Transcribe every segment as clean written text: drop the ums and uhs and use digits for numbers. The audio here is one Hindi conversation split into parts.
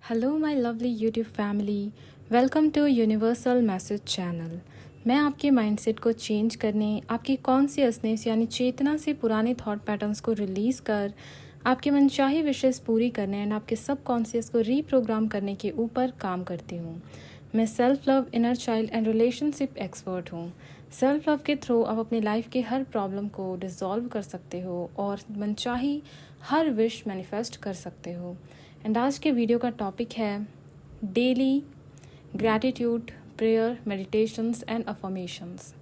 Hello my lovely YouTube family, welcome to universal message channel. मैं आपके माइंडसेट को चेंज करने, आपकी कॉन्शियसनेस यानी चेतना से पुराने थॉट पैटर्न्स को रिलीज़ कर आपके मनचाही विशेष पूरी करने एंड आपके सब कॉन्शियस को रीप्रोग्राम करने के ऊपर काम करती हूँ। मैं self love, inner child and relationship expert हूँ। सेल्फ लव के थ्रू आप अपनी लाइफ के हर प्रॉब्लम को डिसॉल्व कर सकते हो और मनचाही हर विश मैनिफेस्ट कर सकते हो। एंड आज के वीडियो का टॉपिक है daily gratitude, prayer, meditations and affirmations.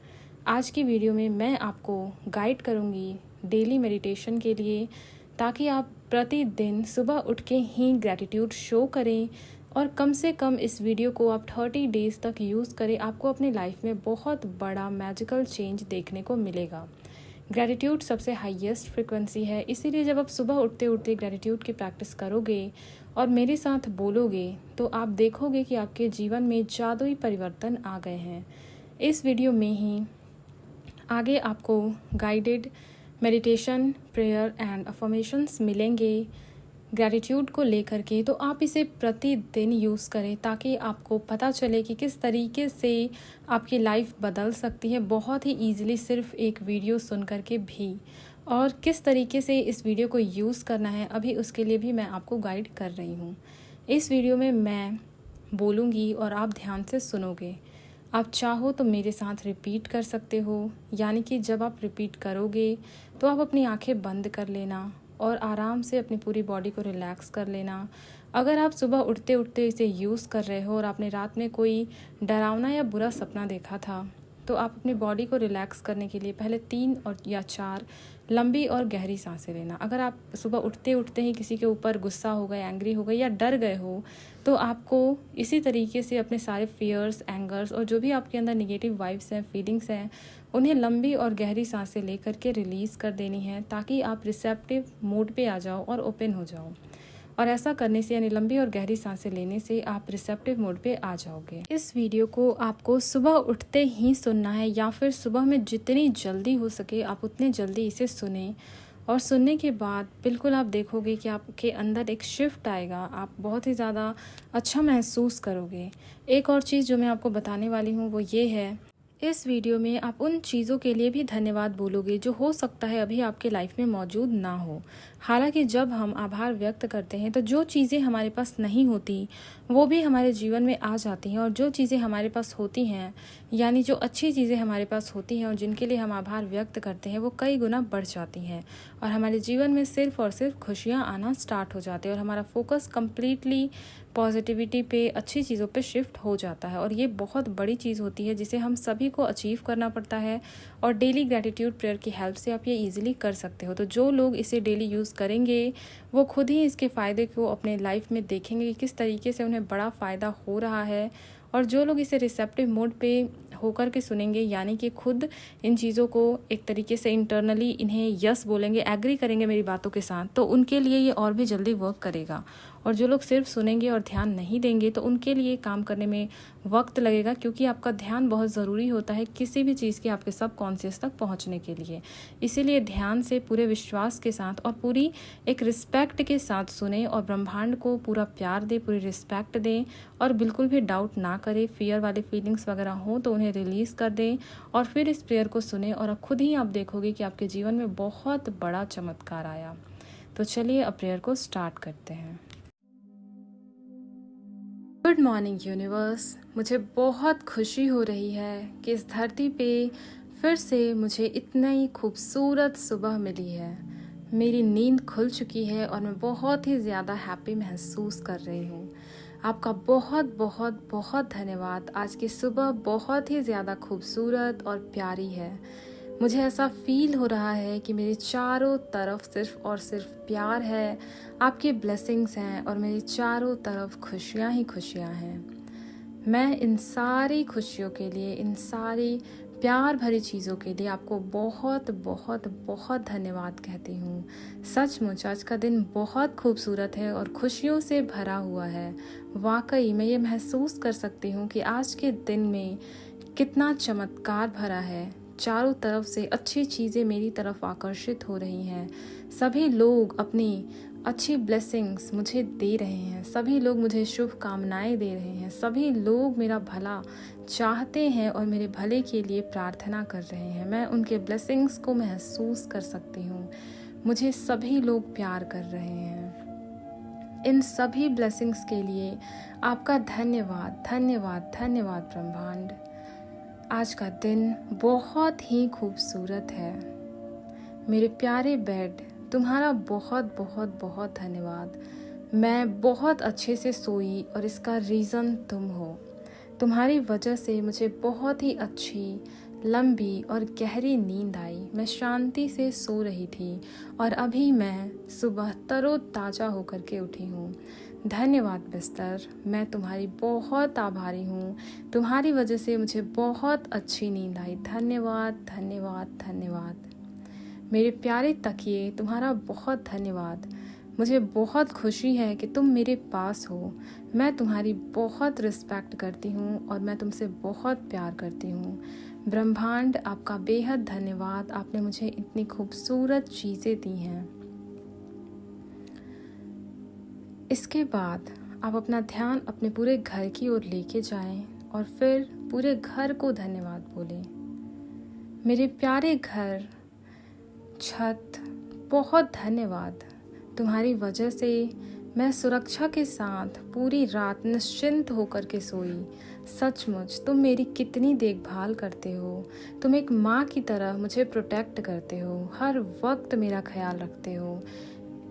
आज की वीडियो में मैं आपको गाइड करूँगी डेली मेडिटेशन के लिए, ताकि आप प्रतिदिन सुबह उठ के ही ग्रैटिट्यूड शो करें और कम से कम इस वीडियो को आप 30 डेज़ तक यूज़ करें। आपको अपनी लाइफ में बहुत बड़ा मैजिकल चेंज देखने को मिलेगा। ग्रैटिट्यूड सबसे हाईएस्ट फ्रिक्वेंसी है, इसीलिए जब आप सुबह उठते उठते ग्रैटिट्यूड की प्रैक्टिस करोगे और मेरे साथ बोलोगे तो आप देखोगे कि आपके जीवन में जादुई परिवर्तन आ गए हैं। इस वीडियो में ही आगे आपको guided meditation, prayer and affirmations मिलेंगे ग्रैटिट्यूड को लेकर के। तो आप इसे प्रतिदिन यूज़ करें ताकि आपको पता चले कि किस तरीके से आपकी लाइफ बदल सकती है बहुत ही ईजिली, सिर्फ एक वीडियो सुन कर के भी। और किस तरीके से इस वीडियो को यूज़ करना है अभी उसके लिए भी मैं आपको गाइड कर रही हूँ। इस वीडियो में मैं बोलूँगी और आप ध्यान से सुनोगे। आप चाहो तो मेरे साथ रिपीट कर सकते हो, यानी कि जब आप रिपीट करोगे तो आप अपनी आंखें बंद कर लेना और आराम से अपनी पूरी बॉडी को रिलैक्स कर लेना। अगर आप सुबह उठते उठते इसे यूज़ कर रहे हो और आपने रात में कोई डरावना या बुरा सपना देखा था, तो आप अपनी बॉडी को रिलैक्स करने के लिए पहले 3 या 4 लंबी और गहरी सांसें लेना। अगर आप सुबह उठते उठते ही किसी के ऊपर गुस्सा हो गए, एंग्री हो गए या डर गए हो, तो आपको इसी तरीके से अपने सारे फियर्स, एंगर्स और जो भी आपके अंदर नेगेटिव वाइब्स हैं, फीलिंग्स हैं, उन्हें लंबी और गहरी सांसें लेकर के रिलीज़ कर देनी है, ताकि आप रिसेप्टिव मोड पे आ जाओ और ओपन हो जाओ। और ऐसा करने से, यानी लंबी और गहरी सांसें लेने से, आप रिसेप्टिव मोड पे आ जाओगे। इस वीडियो को आपको सुबह उठते ही सुनना है, या फिर सुबह में जितनी जल्दी हो सके आप उतने जल्दी इसे सुने। और सुनने के बाद बिल्कुल आप देखोगे कि आपके अंदर एक शिफ्ट आएगा, आप बहुत ही ज़्यादा अच्छा महसूस करोगे। एक और चीज़ जो मैं आपको बताने वाली हूँ वो ये है, इस वीडियो में आप उन चीज़ों के लिए भी धन्यवाद बोलोगे जो हो सकता है अभी आपके लाइफ में मौजूद ना हो। हालांकि जब हम आभार व्यक्त करते हैं तो जो चीज़ें हमारे पास नहीं होती वो भी हमारे जीवन में आ जाती हैं, और जो चीज़ें हमारे पास होती हैं, यानी जो अच्छी चीज़ें हमारे पास होती हैं और जिनके लिए हम आभार व्यक्त करते हैं, वो कई गुना बढ़ जाती हैं और हमारे जीवन में सिर्फ और सिर्फ खुशियाँ आना स्टार्ट हो जाती है और हमारा फोकस कम्प्लीटली पॉजिटिविटी पे, अच्छी चीज़ों पे शिफ्ट हो जाता है। और ये बहुत बड़ी चीज़ होती है जिसे हम सभी को अचीव करना पड़ता है, और डेली ग्रैटिट्यूड प्रेयर की हेल्प से आप ये इजीली कर सकते हो। तो जो लोग इसे डेली यूज़ करेंगे वो खुद ही इसके फ़ायदे को अपने लाइफ में देखेंगे कि किस तरीके से उन्हें बड़ा फ़ायदा हो रहा है। और जो लोग इसे रिसेप्टिव मोड पे होकर के सुनेंगे, यानी कि खुद इन चीज़ों को एक तरीके से इंटरनली इन्हें यस बोलेंगे, एग्री करेंगे मेरी बातों के साथ, तो उनके लिए ये और भी जल्दी वर्क करेगा। और जो लोग सिर्फ सुनेंगे और ध्यान नहीं देंगे तो उनके लिए काम करने में वक्त लगेगा, क्योंकि आपका ध्यान बहुत ज़रूरी होता है किसी भी चीज़ के आपके सब कॉन्शियस तक पहुंचने के लिए। इसीलिए ध्यान से, पूरे विश्वास के साथ और पूरी एक रिस्पेक्ट के साथ सुने और ब्रह्मांड को पूरा प्यार दे, पूरी रिस्पेक्ट दें और बिल्कुल भी डाउट ना करें। फियर वाले फीलिंग्स वगैरह हों तो उन्हें रिलीज़ कर दें और फिर इस प्रेयर को सुने, और खुद ही आप देखोगे कि आपके जीवन में बहुत बड़ा चमत्कार आया। तो चलिए अब प्रेयर को स्टार्ट करते हैं। गुड मॉर्निंग यूनिवर्स, मुझे बहुत खुशी हो रही है कि इस धरती पे फिर से मुझे इतनी खूबसूरत सुबह मिली है। मेरी नींद खुल चुकी है और मैं बहुत ही ज़्यादा हैप्पी महसूस कर रही हूँ। आपका बहुत बहुत बहुत धन्यवाद। आज की सुबह बहुत ही ज़्यादा खूबसूरत और प्यारी है। मुझे ऐसा फील हो रहा है कि मेरे चारों तरफ सिर्फ और सिर्फ प्यार है, आपकी ब्लेसिंग्स हैं और मेरी चारों तरफ खुशियाँ ही खुशियाँ हैं। मैं इन सारी खुशियों के लिए, इन सारी प्यार भरी चीज़ों के लिए आपको बहुत बहुत बहुत धन्यवाद कहती हूँ। सचमुच आज का दिन बहुत खूबसूरत है और खुशियों से भरा हुआ है। वाकई मैं ये महसूस कर सकती हूँ कि आज के दिन में कितना चमत्कार भरा है। चारों तरफ से अच्छी चीज़ें मेरी तरफ आकर्षित हो रही हैं। सभी लोग अपनी अच्छी ब्लेसिंग्स मुझे दे रहे हैं, सभी लोग मुझे शुभकामनाएं दे रहे हैं, सभी लोग मेरा भला चाहते हैं और मेरे भले के लिए प्रार्थना कर रहे हैं। मैं उनके ब्लेसिंग्स को महसूस कर सकती हूँ। मुझे सभी लोग प्यार कर रहे हैं। इन सभी ब्लेसिंग्स के लिए आपका धन्यवाद, धन्यवाद, धन्यवाद ब्रह्मांड। आज का दिन बहुत ही खूबसूरत है। मेरे प्यारे बेड, तुम्हारा बहुत बहुत बहुत धन्यवाद। मैं बहुत अच्छे से सोई और इसका रीज़न तुम हो। तुम्हारी वजह से मुझे बहुत ही अच्छी, लंबी और गहरी नींद आई। मैं शांति से सो रही थी और अभी मैं सुबह तरोताज़ा होकर के उठी हूँ। धन्यवाद बिस्तर, मैं तुम्हारी बहुत आभारी हूँ। तुम्हारी वजह से मुझे बहुत अच्छी नींद आई। धन्यवाद, धन्यवाद, धन्यवाद। मेरे प्यारे तकिए, तुम्हारा बहुत धन्यवाद। मुझे बहुत खुशी है कि तुम मेरे पास हो। मैं तुम्हारी बहुत रिस्पेक्ट करती हूँ और मैं तुमसे बहुत प्यार करती हूँ। ब्रह्मांड, आपका बेहद धन्यवाद। आपने मुझे इतनी खूबसूरत चीज़ें दी हैं। इसके बाद आप अपना ध्यान अपने पूरे घर की ओर लेके जाएं और फिर पूरे घर को धन्यवाद बोलें। मेरे प्यारे घर, छत, बहुत धन्यवाद। तुम्हारी वजह से मैं सुरक्षा के साथ पूरी रात निश्चिंत होकर के सोई। सचमुच तुम मेरी कितनी देखभाल करते हो। तुम एक माँ की तरह मुझे प्रोटेक्ट करते हो, हर वक्त मेरा ख्याल रखते हो।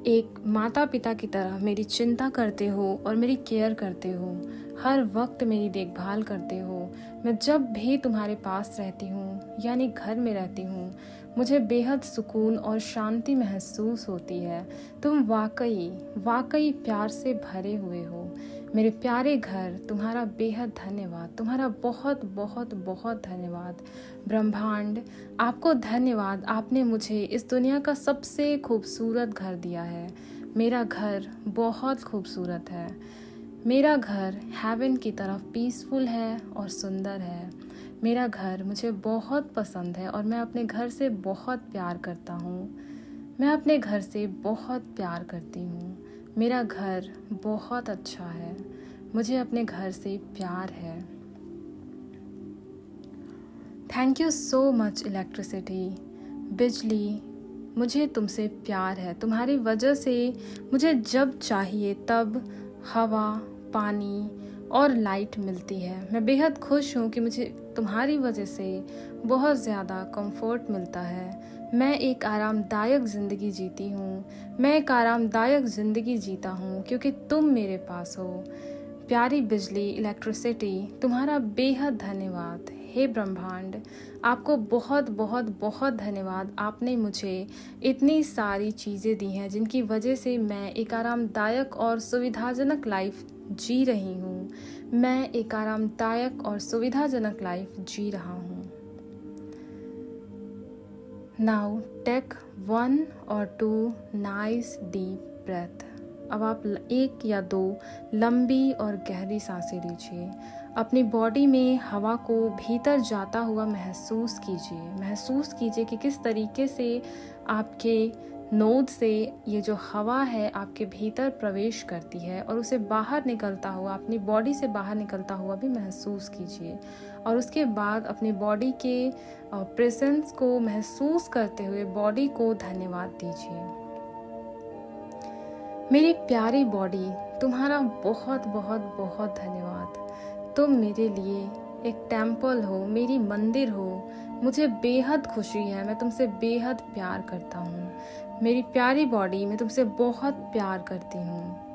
एक माता पिता की तरह मेरी चिंता करते हो और मेरी केयर करते हो, हर वक्त मेरी देखभाल करते हो। मैं जब भी तुम्हारे पास रहती हूँ यानी घर में रहती हूँ, मुझे बेहद सुकून और शांति महसूस होती है। तुम वाकई प्यार से भरे हुए हो। मेरे प्यारे घर, तुम्हारा बेहद धन्यवाद। तुम्हारा बहुत बहुत बहुत धन्यवाद। ब्रह्मांड, आपको धन्यवाद। आपने मुझे इस दुनिया का सबसे खूबसूरत घर दिया है। मेरा घर बहुत खूबसूरत है। मेरा घर हेवन की तरफ पीसफुल है और सुंदर है। मेरा घर मुझे बहुत पसंद है और मैं अपने घर से बहुत प्यार करता हूँ। मैं अपने घर से बहुत प्यार करती हूँ। मेरा घर बहुत अच्छा है। मुझे अपने घर से प्यार है। Thank you so much electricity, बिजली। मुझे तुमसे प्यार है। तुम्हारी वजह से मुझे जब चाहिए तब हवा, पानी और लाइट मिलती है। मैं बेहद खुश हूँ कि मुझे तुम्हारी वजह से बहुत ज़्यादा कंफर्ट मिलता है। मैं एक आरामदायक ज़िंदगी जीती हूँ। मैं एक आरामदायक ज़िंदगी जीता हूँ क्योंकि तुम मेरे पास हो। प्यारी बिजली, इलेक्ट्रिसिटी, तुम्हारा बेहद धन्यवाद। हे ब्रह्मांड, आपको बहुत बहुत बहुत धन्यवाद। आपने मुझे इतनी सारी चीज़ें दी हैं जिनकी वजह से मैं एक आरामदायक और सुविधाजनक लाइफ जी रही हूँ। मैं एक आरामदायक और सुविधाजनक लाइफ जी रहा हूँ। Now take 1 or 2 nice deep breath. अब आप 1 या 2 लंबी और गहरी सांसें लीजिए। अपनी बॉडी में हवा को भीतर जाता हुआ महसूस कीजिए कि किस तरीके से आपके नोज से ये जो हवा है आपके भीतर प्रवेश करती है और उसे बाहर निकलता हुआ, अपनी बॉडी से बाहर निकलता हुआ भी महसूस कीजिए। और उसके बाद अपनी बॉडी के प्रेजेंस को महसूस करते हुए बॉडी को धन्यवाद दीजिए। मेरी प्यारी बॉडी, तुम्हारा बहुत बहुत बहुत धन्यवाद। तुम मेरे लिए एक टेम्पल हो, मेरी मंदिर हो। मुझे बेहद खुशी है। मैं तुमसे बेहद प्यार करता हूँ। मेरी प्यारी बॉडी, मैं तुमसे बहुत प्यार करती हूँ।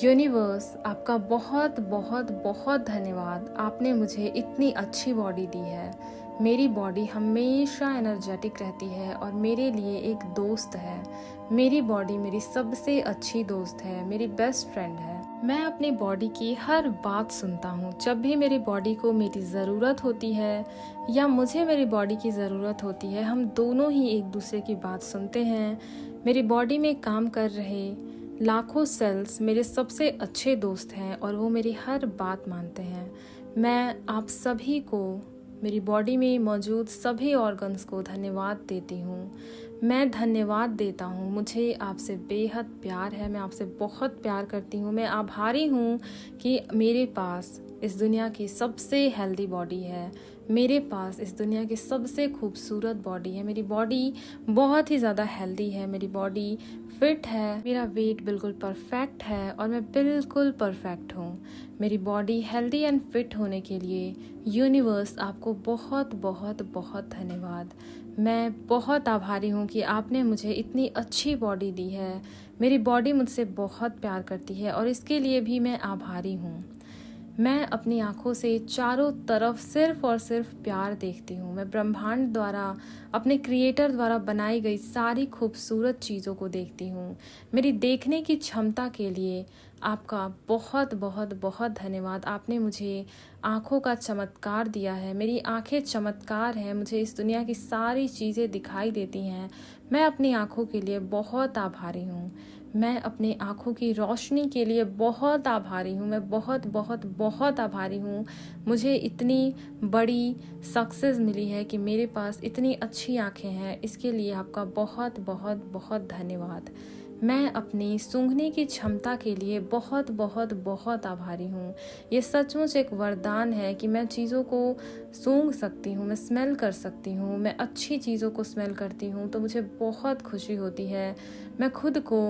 यूनिवर्स, आपका बहुत बहुत बहुत धन्यवाद। आपने मुझे इतनी अच्छी बॉडी दी है। मेरी बॉडी हमेशा एनर्जेटिक रहती है और मेरे लिए एक दोस्त है। मेरी बॉडी मेरी सबसे अच्छी दोस्त है, मेरी बेस्ट फ्रेंड है। मैं अपनी बॉडी की हर बात सुनता हूँ। जब भी मेरी बॉडी को मेरी ज़रूरत होती है या मुझे मेरी बॉडी की ज़रूरत होती है, हम दोनों ही एक दूसरे की बात सुनते हैं। मेरी बॉडी में काम कर रहे लाखों सेल्स मेरे सबसे अच्छे दोस्त हैं और वो मेरी हर बात मानते हैं। मैं आप सभी को, मेरी बॉडी में मौजूद सभी ऑर्गन्स को धन्यवाद देती हूँ। मैं धन्यवाद देता हूँ। मुझे आपसे बेहद प्यार है, मैं आपसे बहुत प्यार करती हूँ। मैं आभारी हूँ कि मेरे पास इस दुनिया की सबसे हेल्दी बॉडी है, मेरे पास इस दुनिया की सबसे खूबसूरत बॉडी है। मेरी बॉडी बहुत ही ज़्यादा हेल्दी है, मेरी बॉडी फिट है, मेरा वेट बिल्कुल परफेक्ट है और मैं बिल्कुल परफेक्ट हूँ। मेरी बॉडी हेल्दी एंड फिट होने के लिए यूनिवर्स आपको बहुत बहुत बहुत धन्यवाद। मैं बहुत आभारी हूँ कि आपने मुझे इतनी अच्छी बॉडी दी है। मेरी बॉडी मुझसे बहुत प्यार करती है और इसके लिए भी मैं आभारी हूँ। मैं अपनी आँखों से चारों तरफ सिर्फ और सिर्फ प्यार देखती हूँ। मैं ब्रह्मांड द्वारा, अपने क्रिएटर द्वारा बनाई गई सारी खूबसूरत चीज़ों को देखती हूँ। मेरी देखने की क्षमता के लिए आपका बहुत बहुत बहुत धन्यवाद। आपने मुझे आँखों का चमत्कार दिया है, मेरी आँखें चमत्कार हैं, मुझे इस दुनिया की सारी चीज़ें दिखाई देती हैं। मैं अपनी आँखों के लिए बहुत आभारी हूँ। मैं अपनी आँखों की रोशनी के लिए बहुत आभारी हूँ। मैं बहुत बहुत बहुत आभारी हूँ। मुझे इतनी बड़ी सक्सेस मिली है कि मेरे पास इतनी अच्छी आँखें हैं, इसके लिए आपका बहुत बहुत बहुत धन्यवाद। मैं अपनी सूंघने की क्षमता के लिए बहुत बहुत बहुत आभारी हूँ। ये सचमुच एक वरदान है कि मैं चीज़ों को सूंघ सकती हूँ, मैं स्मेल कर सकती हूँ, मैं अच्छी चीज़ों को स्मेल करती हूँ तो मुझे बहुत खुशी होती है। मैं खुद को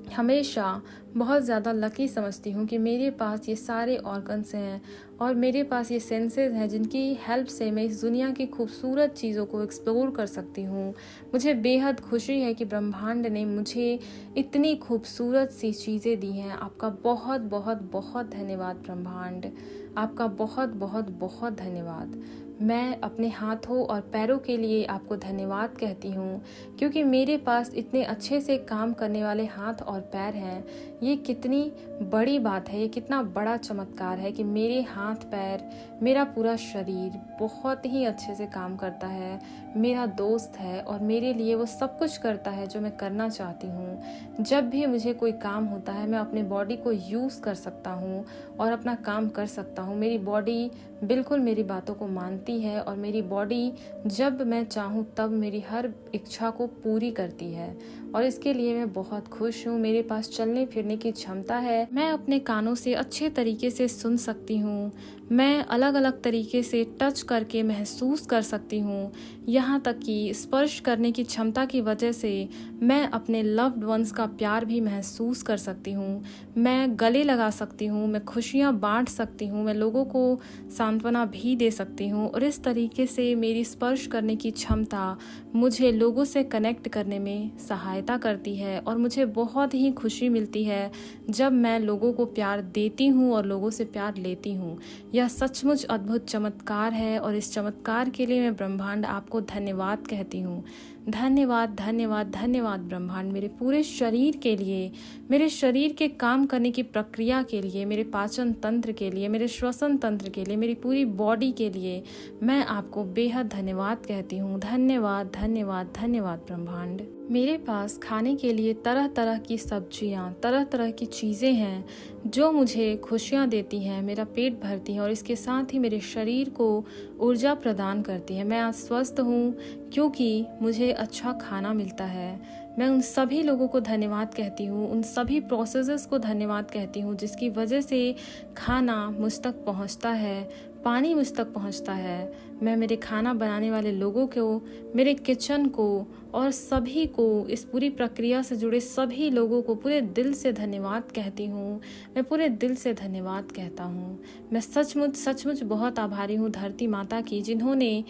हमेशा बहुत ज़्यादा लकी समझती हूँ कि मेरे पास ये सारे ऑर्गन्स हैं और मेरे पास ये सेंसेस हैं जिनकी हेल्प से मैं इस दुनिया की खूबसूरत चीज़ों को एक्सप्लोर कर सकती हूँ। मुझे बेहद खुशी है कि ब्रह्मांड ने मुझे इतनी खूबसूरत सी चीज़ें दी हैं। आपका बहुत बहुत बहुत धन्यवाद ब्रह्मांड, आपका बहुत बहुत बहुत धन्यवाद। मैं अपने हाथों और पैरों के लिए आपको धन्यवाद कहती हूँ क्योंकि मेरे पास इतने अच्छे से काम करने वाले हाथ और पैर हैं। ये कितनी बड़ी बात है, ये कितना बड़ा चमत्कार है कि मेरे हाथ पैर, मेरा पूरा शरीर बहुत ही अच्छे से काम करता है। मेरा दोस्त है और मेरे लिए वो सब कुछ करता है जो मैं करना चाहती हूँ। जब भी मुझे कोई काम होता है मैं अपने बॉडी को यूज़ कर सकता हूँ और अपना काम कर सकता हूँ। मेरी बॉडी बिल्कुल मेरी बातों को मानती है और मेरी बॉडी जब मैं चाहूँ तब मेरी हर इच्छा को पूरी करती है और इसके लिए मैं बहुत खुश हूँ। मेरे पास चलने फिरने की क्षमता है, मैं अपने कानों से अच्छे तरीके से सुन सकती हूँ, मैं अलग अलग तरीके से टच करके महसूस कर सकती हूँ। यहाँ तक कि स्पर्श करने की क्षमता की वजह से मैं अपने लव्ड वंस का प्यार भी महसूस कर सकती हूँ। मैं गले लगा सकती हूँ, मैं खुशियाँ बांट सकती हूँ, मैं लोगों को सांत्वना भी दे सकती हूँ और इस तरीके से मेरी स्पर्श करने की क्षमता मुझे लोगों से कनेक्ट करने में सहायता करती है और मुझे बहुत ही खुशी मिलती है जब मैं लोगों को प्यार देती हूँ और लोगों से प्यार लेती हूँ। यह सचमुच अद्भुत चमत्कार है और इस चमत्कार के लिए मैं ब्रह्मांड आपको धन्यवाद कहती हूँ। धन्यवाद धन्यवाद धन्यवाद ब्रह्मांड, मेरे पूरे शरीर के लिए, मेरे शरीर के काम करने की प्रक्रिया के लिए, मेरे पाचन तंत्र के लिए, मेरे श्वसन तंत्र के लिए, मेरी पूरी बॉडी के लिए मैं आपको बेहद धन्यवाद कहती हूँ। धन्यवाद धन्यवाद धन्यवाद ब्रह्मांड। मेरे पास खाने के लिए तरह तरह की सब्जियाँ, तरह तरह की चीज़ें हैं जो मुझे खुशियाँ देती हैं, मेरा पेट भरती हैं और इसके साथ ही मेरे शरीर को ऊर्जा प्रदान करती हैं। मैं आज स्वस्थ हूँ क्योंकि मुझे अच्छा खाना मिलता है। मैं उन सभी लोगों को धन्यवाद कहती हूँ, उन सभी प्रोसेसेस को धन्यवाद कहती हूँ जिसकी वजह से खाना मुझ तक पहुँचता है, पानी मुझ तक पहुँचता है। मैं मेरे खाना बनाने वाले लोगों को, मेरे किचन को और सभी को, इस पूरी प्रक्रिया से जुड़े सभी लोगों को पूरे दिल से धन्यवाद कहती हूँ। मैं पूरे दिल से धन्यवाद कहता हूँ। मैं सचमुच सचमुच बहुत आभारी हूँ धरती माता की जिन्होंने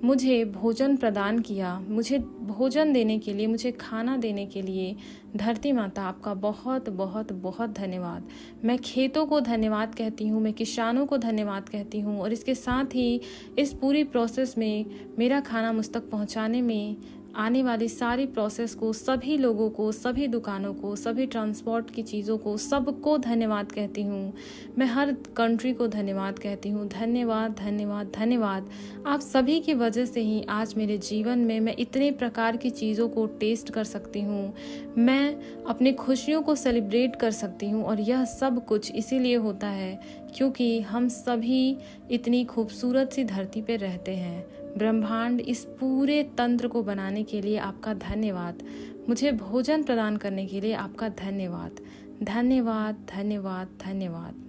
मुझे भोजन प्रदान किया, मुझे भोजन देने के लिए, मुझे खाना देने के लिए। धरती माता आपका बहुत बहुत बहुत धन्यवाद। मैं खेतों को धन्यवाद कहती हूँ, मैं किसानों को धन्यवाद कहती हूँ और इसके साथ ही इस पूरी प्रोसेस में मेरा खाना मुझ तक पहुँचाने में आने वाली सारी प्रोसेस को, सभी लोगों को, सभी दुकानों को, सभी ट्रांसपोर्ट की चीज़ों को, सबको धन्यवाद कहती हूँ। मैं हर कंट्री को धन्यवाद कहती हूँ। धन्यवाद धन्यवाद धन्यवाद। आप सभी की वजह से ही आज मेरे जीवन में मैं इतने प्रकार की चीज़ों को टेस्ट कर सकती हूँ, मैं अपनी खुशियों को सेलिब्रेट कर सकती हूँ और यह सब कुछ इसीलिए होता है क्योंकि हम सभी इतनी खूबसूरत सी धरती पर रहते हैं। ब्रह्मांड इस पूरे तंत्र को बनाने के लिए आपका धन्यवाद। मुझे भोजन प्रदान करने के लिए आपका धन्यवाद। धन्यवाद, धन्यवाद, धन्यवाद।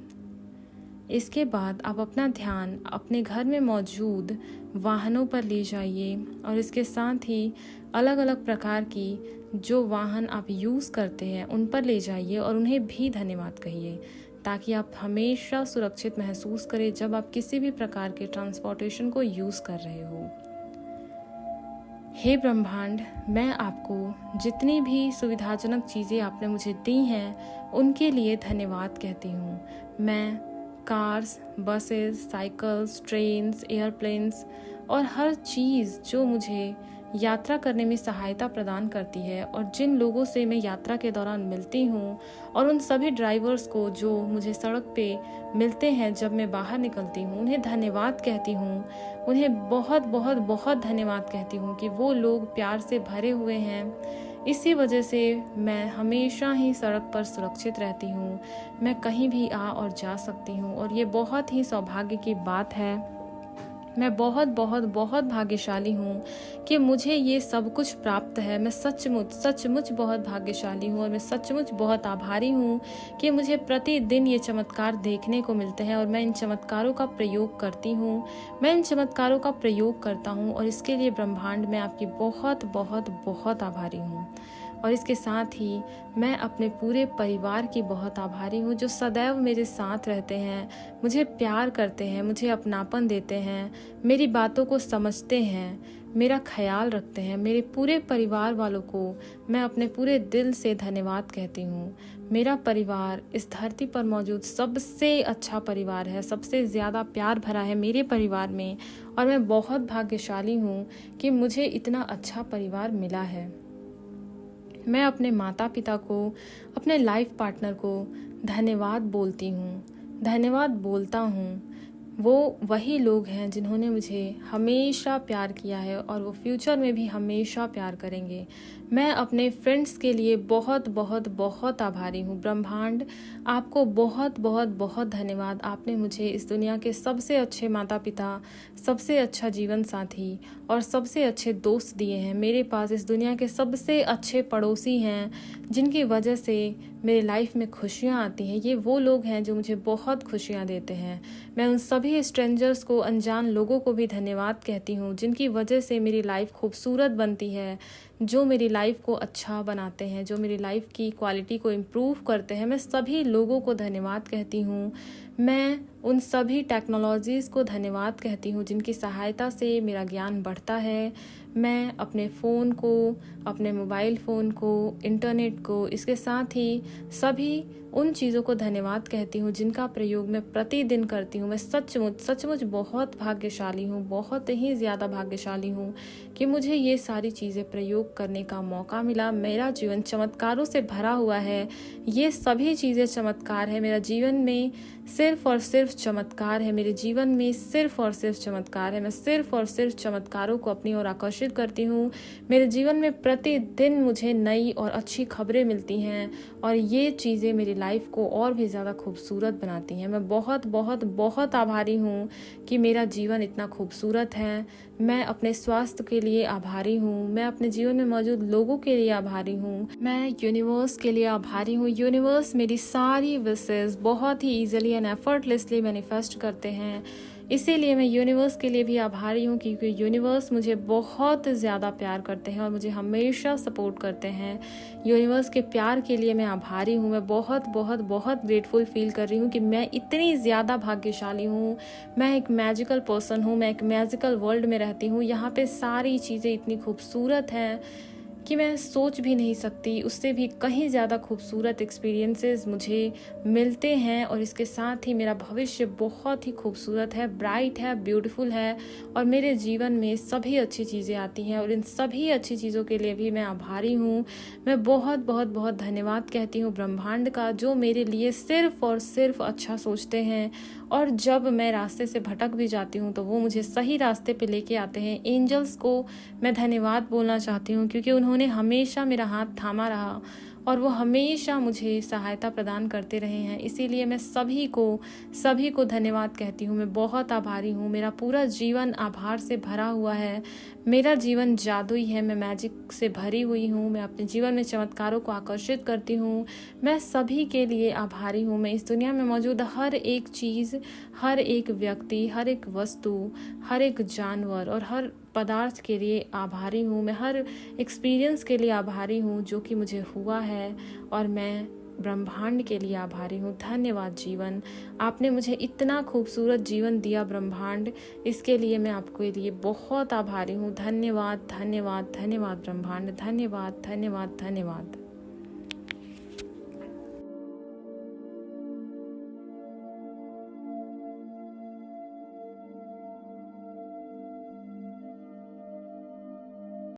इसके बाद आप अपना ध्यान अपने घर में मौजूद वाहनों पर ले जाइए और इसके साथ ही अलग अलग प्रकार की जो वाहन आप यूज़ करते हैं उन पर ले जाइए और उन्हें भी धन्यवाद कहिए, ताकि आप हमेशा सुरक्षित महसूस करें जब आप किसी भी प्रकार के ट्रांसपोर्टेशन को यूज़ कर रहे हो। हे ब्रह्मांड, मैं आपको जितनी भी सुविधाजनक चीज़ें आपने मुझे दी हैं उनके लिए धन्यवाद कहती हूँ। मैं cars, buses, cycles, trains, airplanes और हर चीज़ जो मुझे यात्रा करने में सहायता प्रदान करती है और जिन लोगों से मैं यात्रा के दौरान मिलती हूँ और उन सभी ड्राइवर्स को जो मुझे सड़क पे मिलते हैं जब मैं बाहर निकलती हूँ, उन्हें धन्यवाद कहती हूँ। उन्हें बहुत बहुत बहुत धन्यवाद कहती हूँ कि वो लोग प्यार से भरे हुए हैं। इसी वजह से मैं हमेशा ही सड़क पर सुरक्षित रहती हूँ। मैं कहीं भी आ और जा सकती हूँ और ये बहुत ही सौभाग्य की बात है। मैं बहुत बहुत बहुत भाग्यशाली हूँ कि मुझे ये सब कुछ प्राप्त है। मैं सचमुच बहुत भाग्यशाली हूँ और मैं सचमुच बहुत आभारी हूँ कि मुझे प्रतिदिन ये चमत्कार देखने को मिलते हैं और मैं इन चमत्कारों का प्रयोग करती हूँ। मैं इन चमत्कारों का प्रयोग करता हूँ और इसके लिए ब्रह्मांड में आपकी बहुत बहुत बहुत आभारी हूँ। और इसके साथ ही मैं अपने पूरे परिवार की बहुत आभारी हूँ, जो सदैव मेरे साथ रहते हैं, मुझे प्यार करते हैं, मुझे अपनापन देते हैं, मेरी बातों को समझते हैं, मेरा ख्याल रखते हैं। मेरे पूरे परिवार वालों को मैं अपने पूरे दिल से धन्यवाद कहती हूँ। मेरा परिवार इस धरती पर मौजूद सबसे अच्छा परिवार है, सबसे ज़्यादा प्यार भरा है मेरे परिवार में और मैं बहुत भाग्यशाली हूँ कि मुझे इतना अच्छा परिवार मिला है। मैं अपने माता पिता को, अपने लाइफ पार्टनर को धन्यवाद बोलती हूँ, धन्यवाद बोलता हूँ। वो वही लोग हैं जिन्होंने मुझे हमेशा प्यार किया है और वो फ्यूचर में भी हमेशा प्यार करेंगे। मैं अपने फ्रेंड्स के लिए बहुत बहुत बहुत आभारी हूँ। ब्रह्मांड, आपको बहुत बहुत बहुत धन्यवाद। आपने मुझे इस दुनिया के सबसे अच्छे माता पिता, सबसे अच्छा जीवन साथी और सबसे अच्छे दोस्त दिए हैं। मेरे पास इस दुनिया के सबसे अच्छे पड़ोसी हैं जिनकी वजह से मेरी लाइफ में खुशियाँ आती हैं। ये वो लोग हैं जो मुझे बहुत खुशियाँ देते हैं। मैं उन सभी स्ट्रेंजर्स को, अनजान लोगों को भी धन्यवाद कहती हूँ जिनकी वजह से मेरी लाइफ खूबसूरत बनती है, जो मेरी लाइफ को अच्छा बनाते हैं, जो मेरी लाइफ की क्वालिटी को इम्प्रूव करते हैं। मैं सभी लोगों को धन्यवाद कहती हूँ। मैं उन सभी टेक्नोलॉजीज़ को धन्यवाद कहती हूँ जिनकी सहायता से मेरा ज्ञान बढ़ता है। मैं अपने फ़ोन को, अपने मोबाइल फ़ोन को, इंटरनेट को, इसके साथ ही सभी उन चीज़ों को धन्यवाद कहती हूँ जिनका प्रयोग मैं प्रतिदिन करती हूँ। मैं सचमुच बहुत भाग्यशाली हूँ, बहुत ही ज़्यादा भाग्यशाली हूँ कि मुझे ये सारी चीज़ें प्रयोग करने का मौका मिला। मेरा जीवन चमत्कारों से भरा हुआ है। ये सभी चीज़ें चमत्कार है। मेरा जीवन में सिर्फ और सिर्फ चमत्कार है। मेरे जीवन में सिर्फ और सिर्फ चमत्कार है। मैं सिर्फ और सिर्फ चमत्कारों को अपनी ओर आकर्षित करती हूँ। मेरे जीवन में प्रतिदिन मुझे नई और अच्छी खबरें मिलती हैं और ये चीज़ें मेरी लाइफ को और भी ज़्यादा खूबसूरत बनाती हैं। मैं बहुत बहुत बहुत आभारी हूँ कि मेरा जीवन इतना खूबसूरत है। मैं अपने स्वास्थ्य के लिए आभारी हूँ। मैं अपने जीवन में मौजूद लोगों के लिए आभारी हूँ। मैं यूनिवर्स के लिए आभारी हूँ। यूनिवर्स मेरी सारी विशेस बहुत ही ईजिली एंड एफर्टलेसली मैनिफेस्ट करते हैं। इसीलिए मैं यूनिवर्स के लिए भी आभारी हूँ क्योंकि यूनिवर्स मुझे बहुत ज़्यादा प्यार करते हैं और मुझे हमेशा सपोर्ट करते हैं। यूनिवर्स के प्यार के लिए मैं आभारी हूँ। मैं बहुत बहुत बहुत ग्रेटफुल फील कर रही हूँ कि मैं इतनी ज़्यादा भाग्यशाली हूँ। मैं एक मैजिकल पर्सन हूँ। मैं एक मैजिकल वर्ल्ड में रहती हूँ। यहाँ पे सारी चीज़ें इतनी खूबसूरत हैं कि मैं सोच भी नहीं सकती। उससे भी कहीं ज़्यादा खूबसूरत एक्सपीरियंसेस मुझे मिलते हैं और इसके साथ ही मेरा भविष्य बहुत ही खूबसूरत है, ब्राइट है, ब्यूटीफुल है और मेरे जीवन में सभी अच्छी चीज़ें आती हैं और इन सभी अच्छी चीज़ों के लिए भी मैं आभारी हूँ। मैं बहुत बहुत बहुत धन्यवाद कहती हूँ ब्रह्मांड का, जो मेरे लिए सिर्फ और सिर्फ अच्छा सोचते हैं और जब मैं रास्ते से भटक भी जाती हूँ तो वो मुझे सही रास्ते पे लेके आते हैं। एंजल्स को मैं धन्यवाद बोलना चाहती हूँ क्योंकि उन्होंने हमेशा मेरा हाथ थामा रहा और वो हमेशा मुझे सहायता प्रदान करते रहे हैं। इसीलिए मैं सभी को धन्यवाद कहती हूँ। मैं बहुत आभारी हूँ। मेरा पूरा जीवन आभार से भरा हुआ है। मेरा जीवन जादुई है। मैं मैजिक से भरी हुई हूँ। मैं अपने जीवन में चमत्कारों को आकर्षित करती हूँ। मैं सभी के लिए आभारी हूँ। मैं इस दुनिया में मौजूद हर एक चीज़, हर एक व्यक्ति, हर एक वस्तु, हर एक जानवर और हर पदार्थ के लिए आभारी हूँ। मैं हर एक्सपीरियंस के लिए आभारी हूँ जो कि मुझे हुआ है, और मैं ब्रह्मांड के लिए आभारी हूँ। धन्यवाद जीवन, आपने मुझे इतना खूबसूरत जीवन दिया ब्रह्मांड, इसके लिए मैं आपके लिए बहुत आभारी हूँ। धन्यवाद धन्यवाद धन्यवाद ब्रह्मांड, धन्यवाद धन्यवाद धन्यवाद।